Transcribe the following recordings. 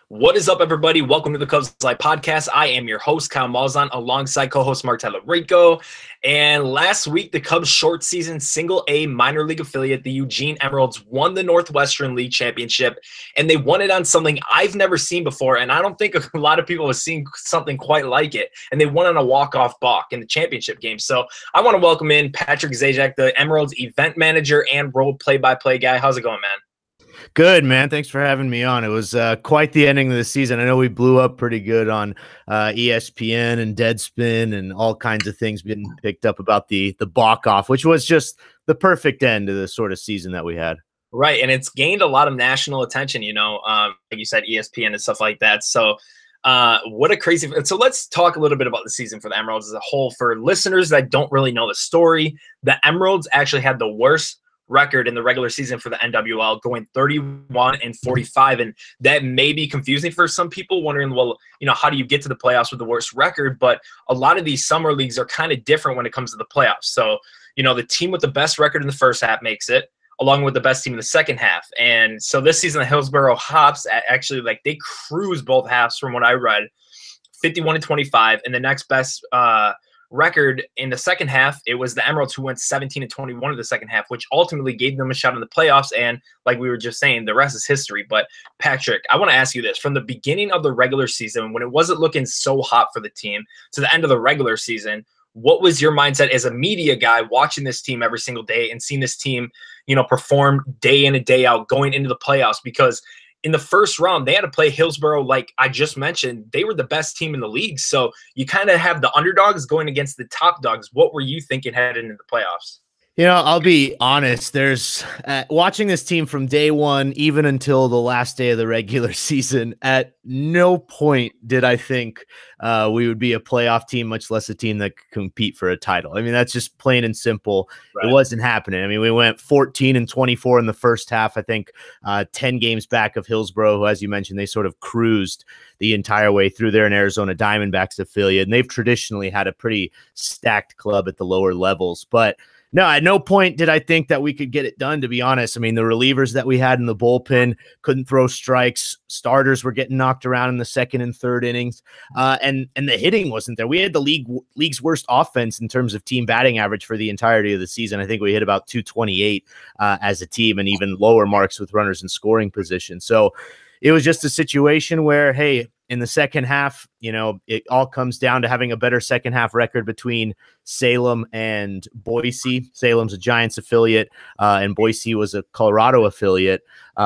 What is up, everybody? Welcome to the Cubs Live podcast. I am your host, Kyle Malzhan, alongside co-host Mark Talarico. And last week, the Cubs' short season single A minor league affiliate, the Eugene Emeralds, won the Northwestern League Championship, and they won it on something I've never seen before, and I don't think a lot of people have seen something quite like it. And they won on a walk-off balk in the championship game. So I want to welcome in Patrick Zajac, the Emeralds event manager and role play-by-play guy. How's it going, man? Good, man. Thanks for having me on. It was quite the ending of the season. I know we blew up pretty good on ESPN and Deadspin and all kinds of things being picked up about the balk off, which was just the perfect end to the sort of season that we had. Right, and it's gained a lot of national attention, like you said, ESPN and stuff like that. So what a crazy – so let's talk a little bit about the season for the Emeralds as a whole. For listeners that don't really know the story, the Emeralds actually had the worst record in the regular season for the NWL, going 31-45, and that may be confusing for some people, wondering, well, how do you get to the playoffs with the worst record? But a lot of these summer leagues are kind of different when it comes to the playoffs. So the team with the best record in the first half makes it, along with the best team in the second half. And so this season, the Hillsborough Hops actually, they cruise both halves from what I read, 51-25, and the next best record in the second half, it was the Emeralds who went 17-21 in the second half, which ultimately gave them a shot in the playoffs. And like we were just saying, the rest is history. But Patrick, I want to ask you this: from the beginning of the regular season, when it wasn't looking so hot for the team, to the end of the regular season, what was your mindset as a media guy watching this team every single day and seeing this team, perform day in and day out going into the playoffs? Because in the first round, they had to play Hillsborough, like I just mentioned. They were the best team in the league. So you kind of have the underdogs going against the top dogs. What were you thinking heading into the playoffs? I'll be honest. There's watching this team from day one, even until the last day of the regular season, at no point did I think we would be a playoff team, much less a team that could compete for a title. I mean, that's just plain and simple. Right. It wasn't happening. I mean, we went 14-24 in the first half. I think 10 games back of Hillsborough, who, as you mentioned, they sort of cruised the entire way through there, an Arizona Diamondbacks affiliate. And they've traditionally had a pretty stacked club at the lower levels. But no, at no point did I think that we could get it done, to be honest. I mean, the relievers that we had in the bullpen couldn't throw strikes. Starters were getting knocked around in the second and third innings. And the hitting wasn't there. We had the league's worst offense in terms of team batting average for the entirety of the season. I think we hit about 228 as a team, and even lower marks with runners in scoring position. So it was just a situation where, hey, in the second half, it all comes down to having a better second half record between Salem and Boise. Salem's a Giants affiliate, and Boise was a Colorado affiliate,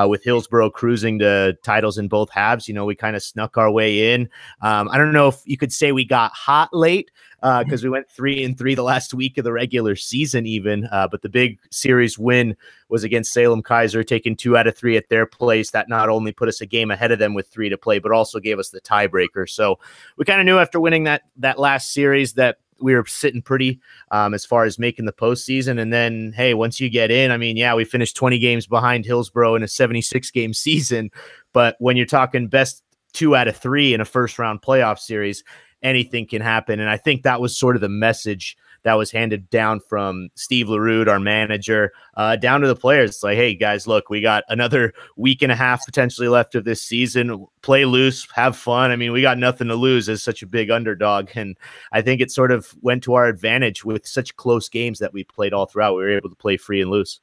with Hillsborough cruising to titles in both halves. We kind of snuck our way in. I don't know if you could say we got hot late, because we went 3-3 the last week of the regular season even. But the big series win was against Salem Kaiser, taking 2 out of 3 at their place. That not only put us a game ahead of them with 3 to play, but also gave us the tiebreaker. So we kind of knew after winning that last series that we were sitting pretty as far as making the postseason. And then, hey, once you get in, I mean, yeah, we finished 20 games behind Hillsborough in a 76-game season. But when you're talking best 2 out of 3 in a first-round playoff series, anything can happen. And I think that was sort of the message that was handed down from Steve LaRue, our manager, down to the players. It's like, hey, guys, look, we got another week and a half potentially left of this season. Play loose, have fun. I mean, we got nothing to lose as such a big underdog. And I think it sort of went to our advantage with such close games that we played all throughout. We were able to play free and loose.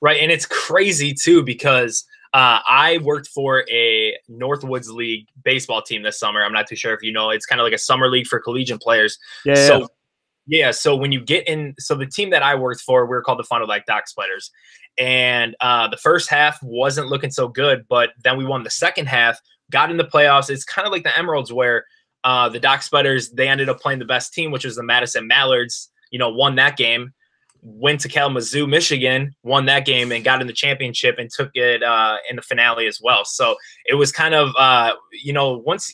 Right, and it's crazy, too, because I worked for a Northwoods League baseball team this summer. I'm not too sure if you know. It's kind of like a summer league for collegiate players. So when you get in, so the team that I worked for, we were called the Fond du Lac Dock Splitters. And the first half wasn't looking so good, but then we won the second half, got in the playoffs. It's kind of like the Emeralds, where the Dock Splitters, they ended up playing the best team, which was the Madison Mallards, won that game. Went to Kalamazoo, Michigan, won that game, and got in the championship and took it in the finale as well. So it was kind of, once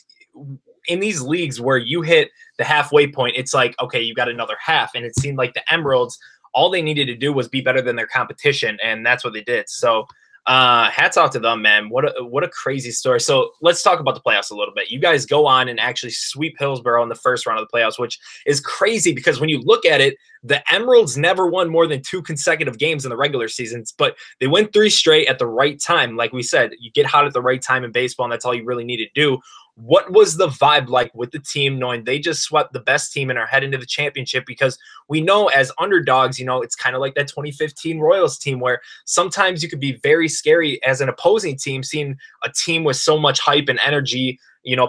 in these leagues where you hit the halfway point, it's like, okay, you got another half. And it seemed like the Emeralds, all they needed to do was be better than their competition, and that's what they did. So Hats off to them, man. What a crazy story. So let's talk about the playoffs a little bit. You guys go on and actually sweep Hillsborough in the first round of the playoffs, which is crazy because when you look at it, the Emeralds never won more than 2 consecutive games in the regular seasons, but they went 3 straight at the right time. Like we said, you get hot at the right time in baseball, and that's all you really need to do. What was the vibe like with the team knowing they just swept the best team and are heading to the championship? Because we know as underdogs, it's kind of like that 2015 Royals team where sometimes you could be very scary as an opposing team, seeing a team with so much hype and energy,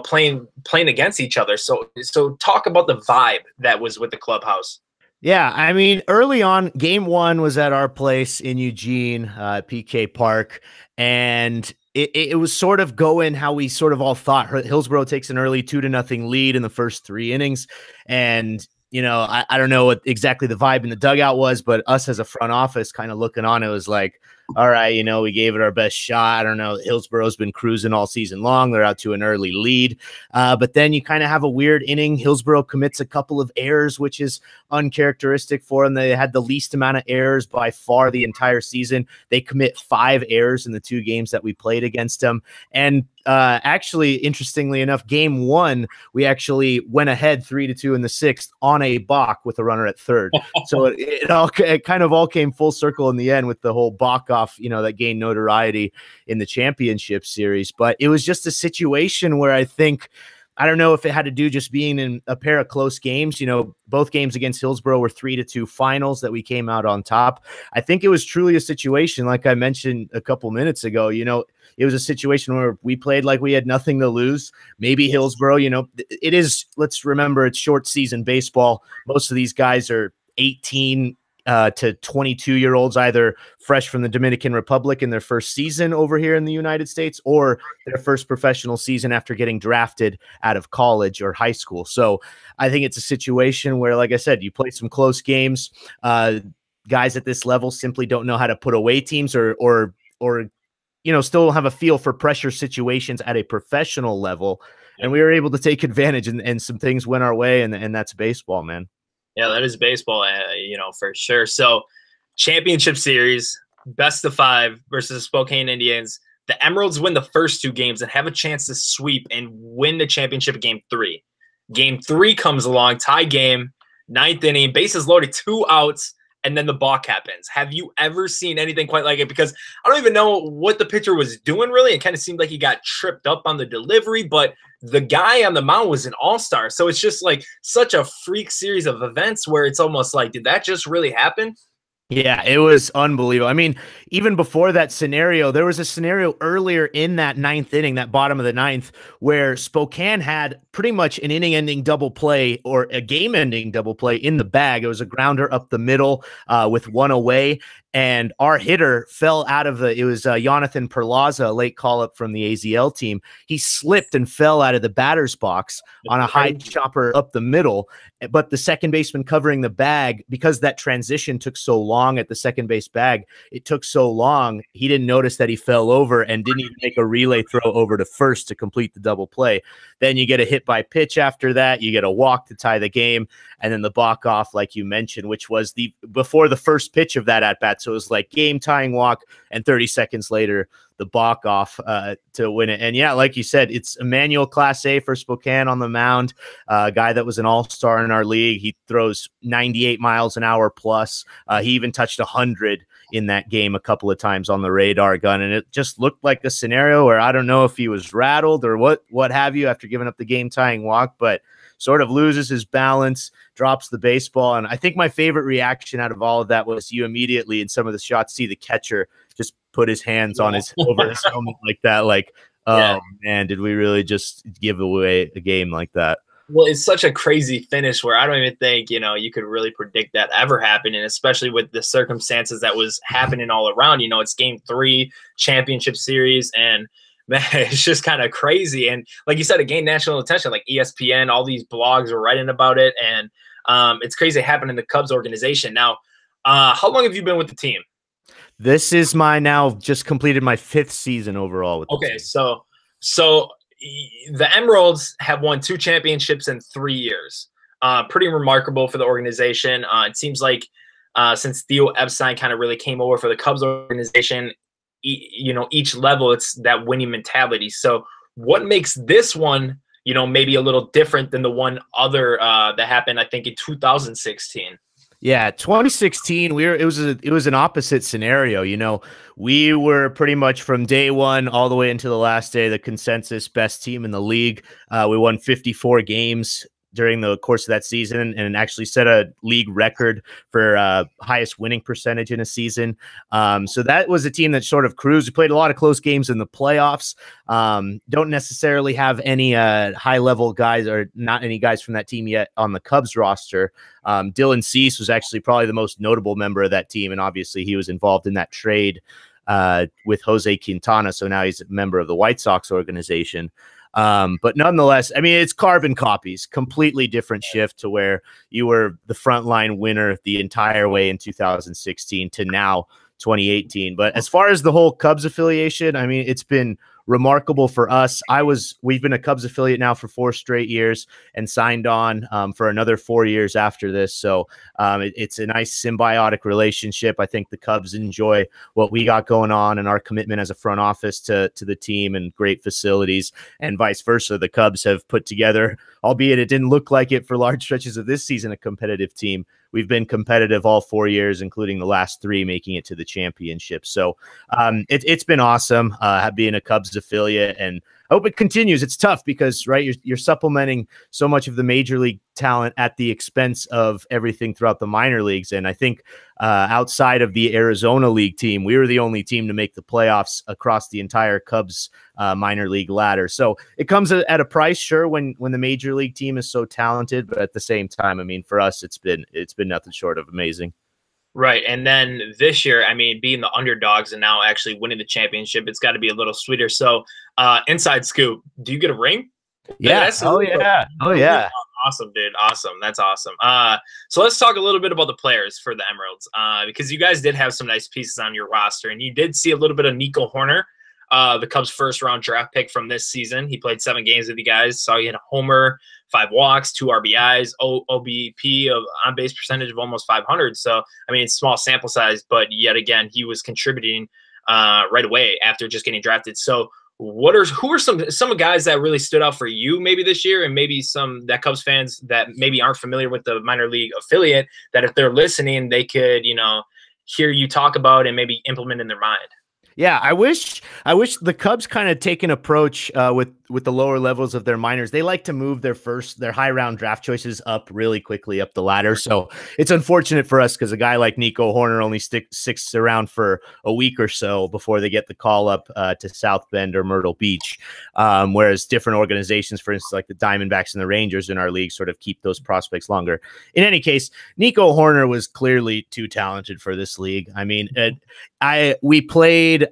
playing against each other. So talk about the vibe that was with the clubhouse. Yeah, I mean, early on, game 1 was at our place in Eugene, PK Park, and it was sort of going how we sort of all thought. Hillsborough takes an early 2-0 lead in the first 3 innings, and I don't know what exactly the vibe in the dugout was, but us as a front office kind of looking on, it was like, all right, we gave it our best shot. I don't know. Hillsborough's been cruising all season long. They're out to an early lead. But then you kind of have a weird inning. Hillsborough commits a couple of errors, which is uncharacteristic for them. They had the least amount of errors by far the entire season. They commit 5 errors in the 2 games that we played against them. And actually, interestingly enough, game 1, we actually went ahead 3-2 in the 6th on a balk with a runner at third. So it kind of all came full circle in the end with the whole balk off, that gained notoriety in the championship series. But it was just a situation where I don't know if it had to do just being in a pair of close games. Both games against Hillsborough were 3-2 finals that we came out on top. I think it was truly a situation, like I mentioned a couple minutes ago, it was a situation where we played like we had nothing to lose. Maybe Hillsborough, it is, let's remember, it's short season baseball. Most of these guys are 18 to 22-year-olds, either fresh from the Dominican Republic in their first season over here in the United States, or their first professional season after getting drafted out of college or high school. So I think it's a situation where, like I said, you play some close games. Guys at this level simply don't know how to put away teams or still have a feel for pressure situations at a professional level. And we were able to take advantage, and some things went our way, and that's baseball, man. Yeah, that is baseball, for sure. So championship series, best of 5 versus the Spokane Indians. The Emeralds win the first 2 games and have a chance to sweep and win the championship in game 3. Game 3 comes along, tie game, 9th inning, bases loaded, 2 outs, and then the balk happens. Have you ever seen anything quite like it? Because I don't even know what the pitcher was doing, really. It kind of seemed like he got tripped up on the delivery, but the guy on the mound was an all-star. So it's just like such a freak series of events where it's almost like, did that just really happen? Yeah, it was unbelievable. I mean, even before that scenario, there was a scenario earlier in that 9th inning, that bottom of the 9th, where Spokane had pretty much an inning-ending double play or a game-ending double play in the bag. It was a grounder up the middle with 1 away, and our hitter fell out of it was Jonathan Perlaza, a late call-up from the AZL team. He slipped and fell out of the batter's box on a high chopper up the middle, but the second baseman covering the bag, because that transition took so long at the second base bag, it took so long, he didn't notice that he fell over and didn't even make a relay throw over to first to complete the double play. Then you get a hit by pitch after that, you get a walk to tie the game, and then the balk off, like you mentioned, which was before the first pitch of that at bat. So it was like game tying walk, and 30 seconds later, the balk off to win it. And yeah, like you said, it's Emmanuel Class A for Spokane on the mound, a guy that was an all-star in our league. He throws 98 miles an hour plus. He even touched 100 in that game a couple of times on the radar gun. And it just looked like a scenario where I don't know if he was rattled or what have you after giving up the game tying walk, but sort of loses his balance, drops the baseball. And I think my favorite reaction out of all of that was you immediately in some of the shots see the catcher just put his hands on his over his helmet like that. Like, oh man, did we really just give away a game like that? Well, it's such a crazy finish where I don't even think, you could really predict that ever happening, especially with the circumstances that was happening all around. It's game 3 championship series, and man, it's just kind of crazy. And like you said, it gained national attention, like ESPN, all these blogs were writing about it. And it's crazy it happened in the Cubs organization. Now, how long have you been with the team? This is now just completed my 5th season overall. With okay, so the Emeralds have won 2 championships in 3 years. Pretty remarkable for the organization. It seems like since Theo Epstein kind of really came over for the Cubs organization, each level, it's that winning mentality. So what makes this one, maybe a little different than the one other that happened, I think, in 2016? Yeah, 2016, it was an opposite scenario. We were pretty much from day one all the way into the last day the consensus best team in the league. We won 54 games during the course of that season and actually set a league record for highest winning percentage in a season. So that was a team that sort of cruised. We played a lot of close games in the playoffs. Don't necessarily have any high level guys, or not any guys from that team yet on the Cubs roster. Dylan Cease was actually probably the most notable member of that team, and obviously he was involved in that trade with Jose Quintana, so now he's a member of the White Sox organization. But nonetheless, I mean, it's carbon copies, completely different shift to where you were the frontline winner the entire way in 2016 to now 2018. But as far as the whole Cubs affiliation, I mean, it's been remarkable for us. We've been a Cubs affiliate now for 4 straight years and signed on for another 4 years after this. So it's a nice symbiotic relationship. I think the Cubs enjoy what we got going on and our commitment as a front office to the team and great facilities, and vice versa. The Cubs have put together, albeit it didn't look like it for large stretches of this season, a competitive team. We've been competitive all 4 years, including the last 3 making it to the championship. So it's been awesome being a Cubs affiliate, and I hope it continues. It's tough because, right, you're supplementing so much of the major league talent at the expense of everything throughout the minor leagues. And I think outside of the Arizona League team, we were the only team to make the playoffs across the entire Cubs minor league ladder. So it comes at a price, sure, when the major league team is so talented, but at the same time, I mean, for us, it's been nothing short of amazing. Right. And then this year, I mean, being the underdogs and now actually winning the championship, it's got to be a little sweeter. So inside scoop, do you get a ring? Yeah. Oh, yeah. Oh, yeah. Awesome, dude. Awesome. That's awesome. So let's talk a little bit about the players for the Emeralds, because you guys did have some nice pieces on your roster, and you did see a little bit of Nico Horner, the Cubs' first-round draft pick from this season. He played 7 games with you guys. Saw you hit a homer, 5 walks, 2 RBIs, OBP of on-base percentage of almost 500. So, I mean, it's small sample size, but yet again, he was contributing right away after just getting drafted. So, who are some guys that really stood out for you maybe this year, and maybe some that Cubs fans that maybe aren't familiar with the minor league affiliate, that if they're listening, they could, hear you talk about and maybe implement in their mind? Yeah, I wish the Cubs kind of take an approach with the lower levels of their minors. They like to move their high round draft choices up really quickly up the ladder. So it's unfortunate for us because a guy like Nico Horner only sticks around for a week or so before they get the call up to South Bend or Myrtle Beach. Whereas different organizations, for instance, like the Diamondbacks and the Rangers in our league, sort of keep those prospects longer. In any case, Nico Horner was clearly too talented for this league. I mean, I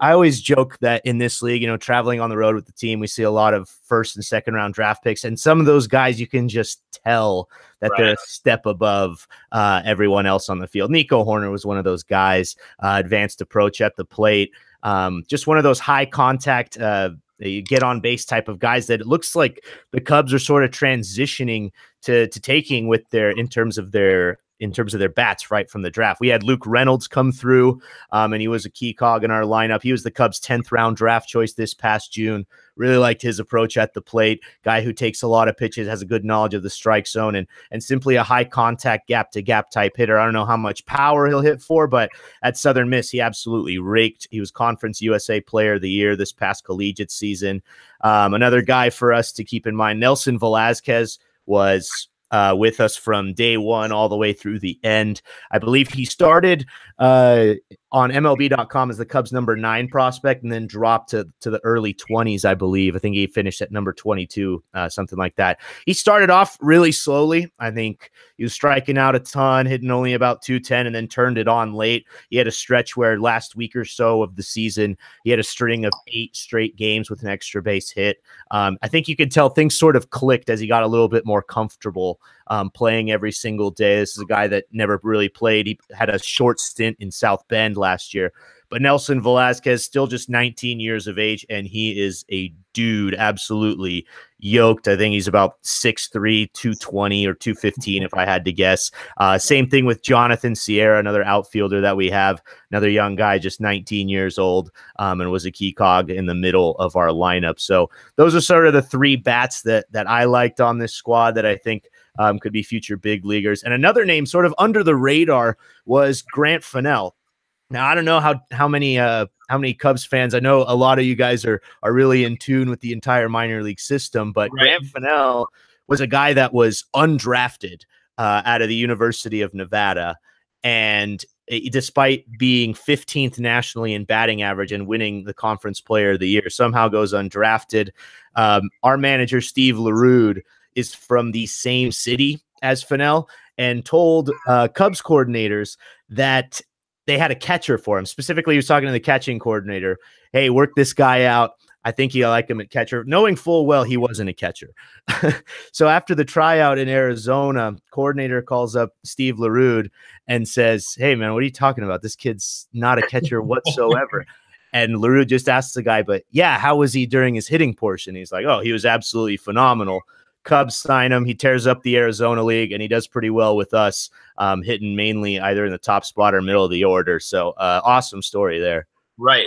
always joke that in this league, traveling on the road with the team, we see a lot of first and second round draft picks. And some of those guys, you can just tell that they're a step above everyone else on the field. Nico Horner was one of those guys, advanced approach at the plate. Just one of those high contact, you get on base type of guys that it looks like the Cubs are sort of transitioning to taking with in terms of their bats right from the draft. We had Luke Reynolds come through, and he was a key cog in our lineup. He was the Cubs' 10th round draft choice this past June. Really liked his approach at the plate. Guy who takes a lot of pitches, has a good knowledge of the strike zone, and simply a high contact gap to gap type hitter. I don't know how much power he'll hit for, but at Southern Miss, he absolutely raked. He was Conference USA Player of the Year this past collegiate season. Another guy for us to keep in mind, Nelson Velazquez was with us from day one all the way through the end. I believe he started on MLB.com as the Cubs' number 9 prospect and then dropped to the early 20s, I believe. I think he finished at number 22, something like that. He started off really slowly. I think he was striking out a ton, hitting only about 210, and then turned it on late. He had a stretch where last week or so of the season, he had a string of 8 straight games with an extra base hit. I think you could tell things sort of clicked as he got a little bit more comfortable playing every single day. This is a guy that never really played. He had a short stint in South Bend last year. But Nelson Velazquez, still just 19 years of age, and he is a dude, absolutely yoked. I think he's about 6'3", 220 or 215, if I had to guess. Same thing with Jonathan Sierra, another outfielder that we have, another young guy, just 19 years old, and was a key cog in the middle of our lineup. So those are sort of the three bats that I liked on this squad that I think could be future big leaguers. And another name sort of under the radar was Grant Fennell. Now, I don't know how many Cubs fans. I know a lot of you guys are really in tune with the entire minor league system, but Right. Grant Fennell was a guy that was undrafted out of the University of Nevada, and despite being 15th nationally in batting average and winning the Conference Player of the Year, somehow goes undrafted. Our manager Steve LaRude is from the same city as Fennell and told Cubs coordinators that they had a catcher for him. Specifically, he was talking to the catching coordinator. Hey, work this guy out. I think you like him at catcher, knowing full well he wasn't a catcher. So after the tryout in Arizona, coordinator calls up Steve LaRude and says, hey, man, what are you talking about? This kid's not a catcher whatsoever. And LaRude just asks the guy, but yeah, how was he during his hitting portion? He's like, oh, he was absolutely phenomenal. Cubs sign him. He tears up the Arizona League, and he does pretty well with us, hitting mainly either in the top spot or middle of the order. So awesome story there. Right.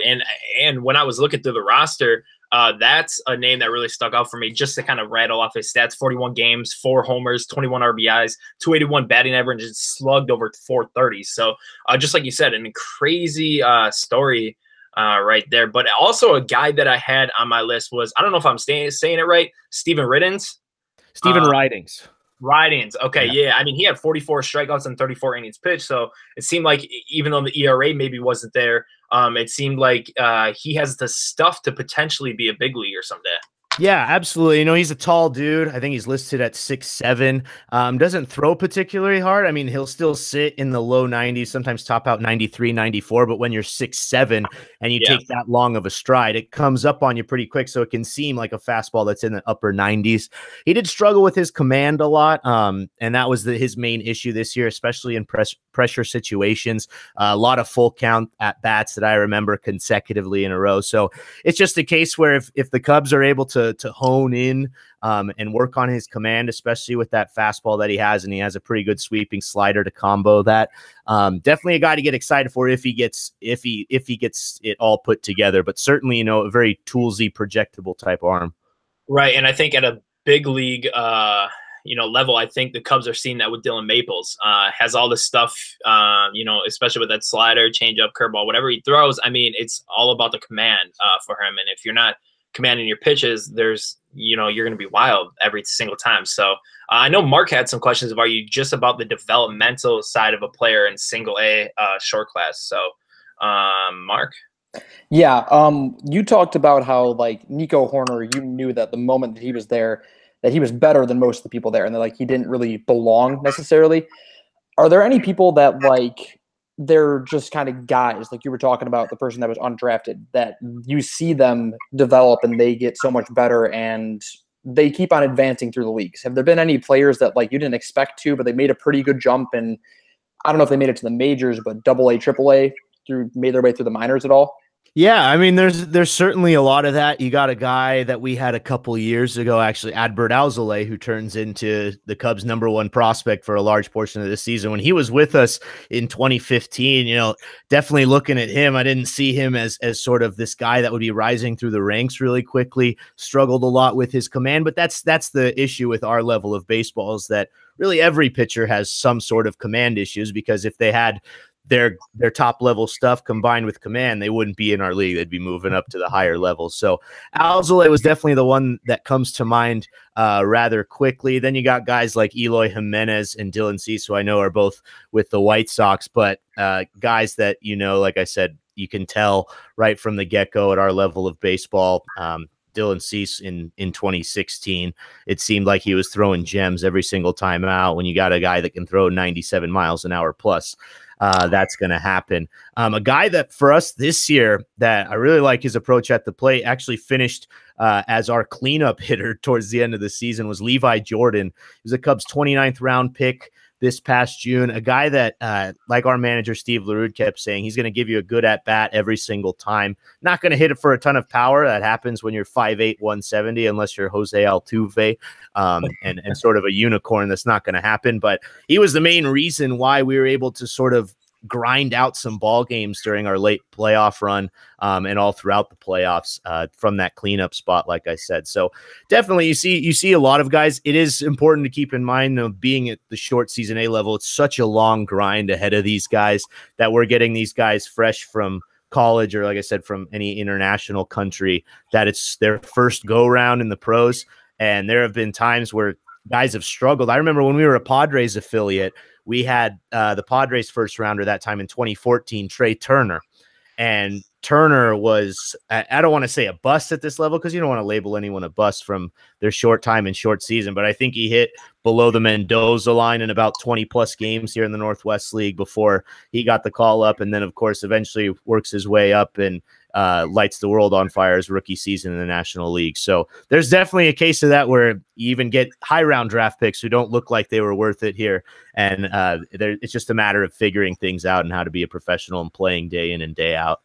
And when I was looking through the roster, that's a name that really stuck out for me, just to kind of rattle off his stats: 41 games, 4 homers, 21 RBIs, 281 batting average, and slugged over 430. So just like you said, an crazy story right there. But also a guy that I had on my list was, I don't know if I'm saying it right, Steven Riddens. Steven Ridings. Ridings. Okay, yeah. I mean, he had 44 strikeouts and 34 innings pitched. So it seemed like even though the ERA maybe wasn't there, it seemed like he has the stuff to potentially be a big leaguer someday. Yeah, absolutely. You know, he's a tall dude. I think he's listed at 6'7". Doesn't throw particularly hard. I mean, he'll still sit in the low 90s, sometimes top out 93, 94. But when you're 6'7" and you take that long of a stride, it comes up on you pretty quick. So it can seem like a fastball that's in the upper 90s. He did struggle with his command a lot. And that was his main issue this year, especially in pressure situations. A lot of full count at bats that I remember consecutively in a row. So it's just a case where if the Cubs are able to hone in and work on his command, especially with that fastball that he has, and he has a pretty good sweeping slider to combo that. Definitely a guy to get excited for if he gets it all put together. But certainly, you know, a very toolsy, projectable type arm. Right, and I think at a big league, level, I think the Cubs are seeing that with Dylan Maples. Has all this stuff, especially with that slider, changeup, curveball, whatever he throws. I mean, it's all about the command for him. And if you're not commanding your pitches, you're going to be wild every single time. So I know Mark had some questions about you just about the developmental side of a player in single A short class. So Mark. Yeah. You talked about how like Nico Horner, you knew that the moment that he was there, that he was better than most of the people there, and that like he didn't really belong necessarily. Are there any people that like they're just kind of guys, like you were talking about the person that was undrafted, that you see them develop and they get so much better and they keep on advancing through the leagues? Have there been any players that like you didn't expect to, but they made a pretty good jump, and I don't know if they made it to the majors, but AA, AAA made their way through the minors at all? Yeah, I mean, there's certainly a lot of that. You got a guy that we had a couple years ago, actually, Adbert Alzolay, who turns into the Cubs' #1 prospect for a large portion of the season. When he was with us in 2015, definitely looking at him, I didn't see him as sort of this guy that would be rising through the ranks really quickly. Struggled a lot with his command, but that's the issue with our level of baseball, is that really every pitcher has some sort of command issues, because if they had their top level stuff combined with command, they wouldn't be in our league. They'd be moving up to the higher levels. So Alzolay was definitely the one that comes to mind rather quickly. Then you got guys like Eloy Jimenez and Dylan Cease, who I know are both with the White Sox, but guys that, like I said, you can tell right from the get-go at our level of baseball. Dylan Cease in 2016, it seemed like he was throwing gems every single time out. When you got a guy that can throw 97 miles an hour plus, that's going to happen. A guy that for us this year that I really like his approach at the plate, actually finished as our cleanup hitter towards the end of the season, was Levi Jordan. He was a Cubs 29th round pick this past June, a guy that, like our manager, Steve LaRue, kept saying, he's going to give you a good at bat every single time. Not going to hit it for a ton of power. That happens when you're 5'8", 170, unless you're Jose Altuve, and sort of a unicorn. That's not going to happen. But he was the main reason why we were able to sort of grind out some ball games during our late playoff run, and all throughout the playoffs, from that cleanup spot, like I said. So definitely you see a lot of guys. It is important to keep in mind, though, being at the short season A level, it's such a long grind ahead of these guys that we're getting these guys fresh from college, or like I said, from any international country, that it's their first go round in the pros. And there have been times where guys have struggled. I remember when we were a Padres affiliate, we had the Padres first rounder that time in 2014, Trey Turner. And Turner was, I don't want to say a bust at this level, because you don't want to label anyone a bust from their short time and short season, but I think he hit below the Mendoza line in about 20+ games here in the Northwest League before he got the call up. And then, of course, eventually works his way up and lights the world on fire his rookie season in the National League. So there's definitely a case of that where you even get high round draft picks who don't look like they were worth it here. And it's just a matter of figuring things out and how to be a professional and playing day in and day out.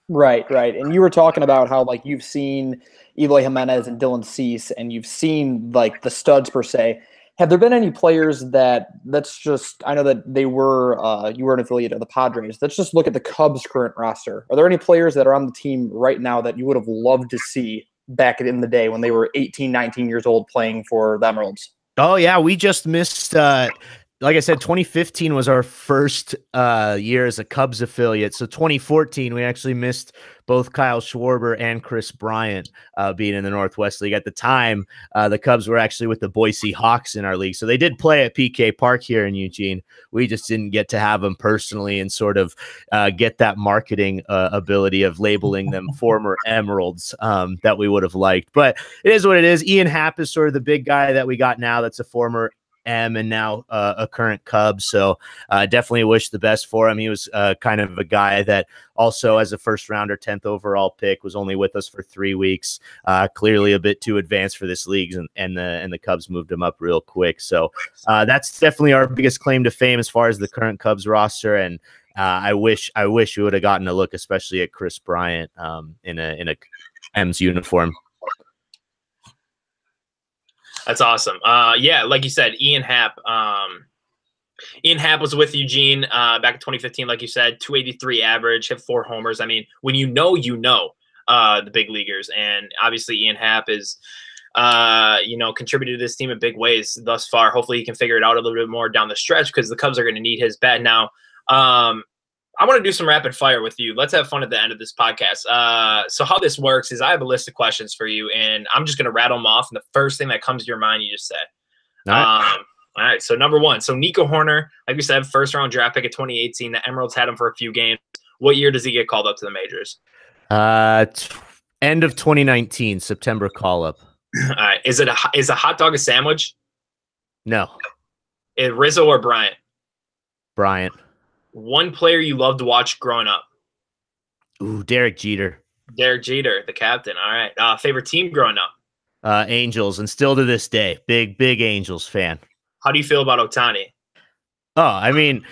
Right. And you were talking about how, like, you've seen Eloy Jimenez and Dylan Cease, and you've seen, like, the studs per se. Have there been any players that's just, I know that they were, you were an affiliate of the Padres. Let's just look at the Cubs' current roster. Are there any players that are on the team right now that you would have loved to see back in the day when they were 18, 19 years old playing for the Emeralds? Oh, yeah. We just missed, like I said, 2015 was our first year as a Cubs affiliate. So 2014, we actually missed both Kyle Schwarber and Chris Bryant being in the Northwest League. At the time, the Cubs were actually with the Boise Hawks in our league. So they did play at PK Park here in Eugene. We just didn't get to have them personally and sort of get that marketing ability of labeling them former Emeralds that we would have liked. But it is what it is. Ian Happ is sort of the big guy that we got now that's a former M and now a current Cub. So definitely wish the best for him. He was kind of a guy that also, as a first rounder, 10th overall pick, was only with us for 3 weeks. Clearly a bit too advanced for this league, and the Cubs moved him up real quick. So that's definitely our biggest claim to fame as far as the current Cubs roster. And I wish we would have gotten a look, especially at Chris Bryant in a M's uniform. That's awesome. Yeah, like you said, Ian Happ. Ian Happ was with Eugene back in 2015, like you said, 283 average, hit 4 homers. I mean, when you know the big leaguers. And obviously Ian Happ is, contributed to this team in big ways thus far. Hopefully he can figure it out a little bit more down the stretch, because the Cubs are going to need his bat. Now, I want to do some rapid fire with you. Let's have fun at the end of this podcast. So how this works is I have a list of questions for you, and I'm just going to rattle them off. And the first thing that comes to your mind, you just say. All right. So number 1. So Nico Horner, like we said, first round draft pick of 2018. The Emeralds had him for a few games. What year does he get called up to the majors? End of 2019, September call up. All right. Is a hot dog a sandwich? No. Is Rizzo or Bryant? Bryant. One player you loved to watch growing up? Ooh, Derek Jeter. Derek Jeter, the captain. All right. Favorite team growing up? Angels, and still to this day, big Angels fan. How do you feel about Ohtani? Oh, I mean,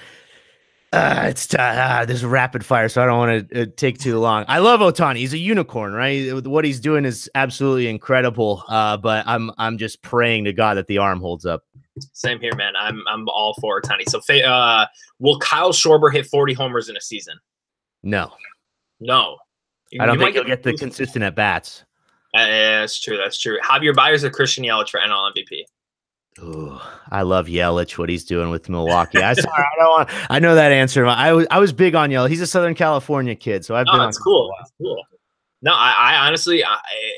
it's there's a rapid fire, so I don't want to take too long. I love Ohtani. He's a unicorn, right? What he's doing is absolutely incredible. But I'm just praying to God that the arm holds up. Same here, man. I'm all for Ohtani. So, will Kyle Schwarber hit 40 homers in a season? No. I don't think he'll get the consistent at bats. Yeah, that's true. Javier Baez or Christian Yelich for NL MVP? Ooh, I love Yelich, what he's doing with Milwaukee. I know that answer. I was big on Yelich. He's a Southern California kid, so I've been. That's cool. That's cool. No, I honestly,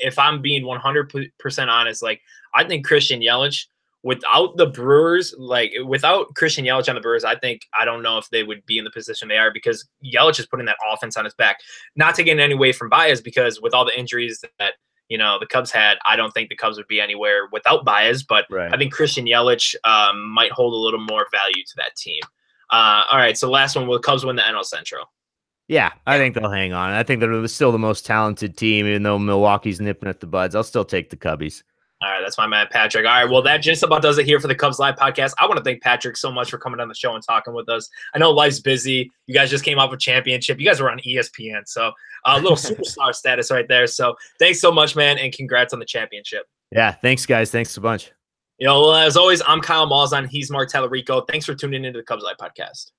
if I'm being 100% honest, like, I think Christian Yelich, without the Brewers, without Christian Yelich on the Brewers, I don't know if they would be in the position they are, because Yelich is putting that offense on his back. Not taking any away from Baez, because with all the injuries that the Cubs had, I don't think the Cubs would be anywhere without Baez. But right. I think Christian Yelich might hold a little more value to that team. All right, so last one: will the Cubs win the NL Central? Yeah, I think they'll hang on. I think they're still the most talented team, even though Milwaukee's nipping at the buds. I'll still take the Cubbies. All right, that's my man, Patrick. All right, well, that just about does it here for the Cubs Live podcast. I want to thank Patrick so much for coming on the show and talking with us. I know life's busy. You guys just came off a championship. You guys were on ESPN, so a little superstar status right there. So thanks so much, man, and congrats on the championship. Yeah, thanks, guys. Thanks a bunch. Well, as always, I'm Kyle Malzhan. He's Mark Talarico. Thanks for tuning into the Cubs Live podcast.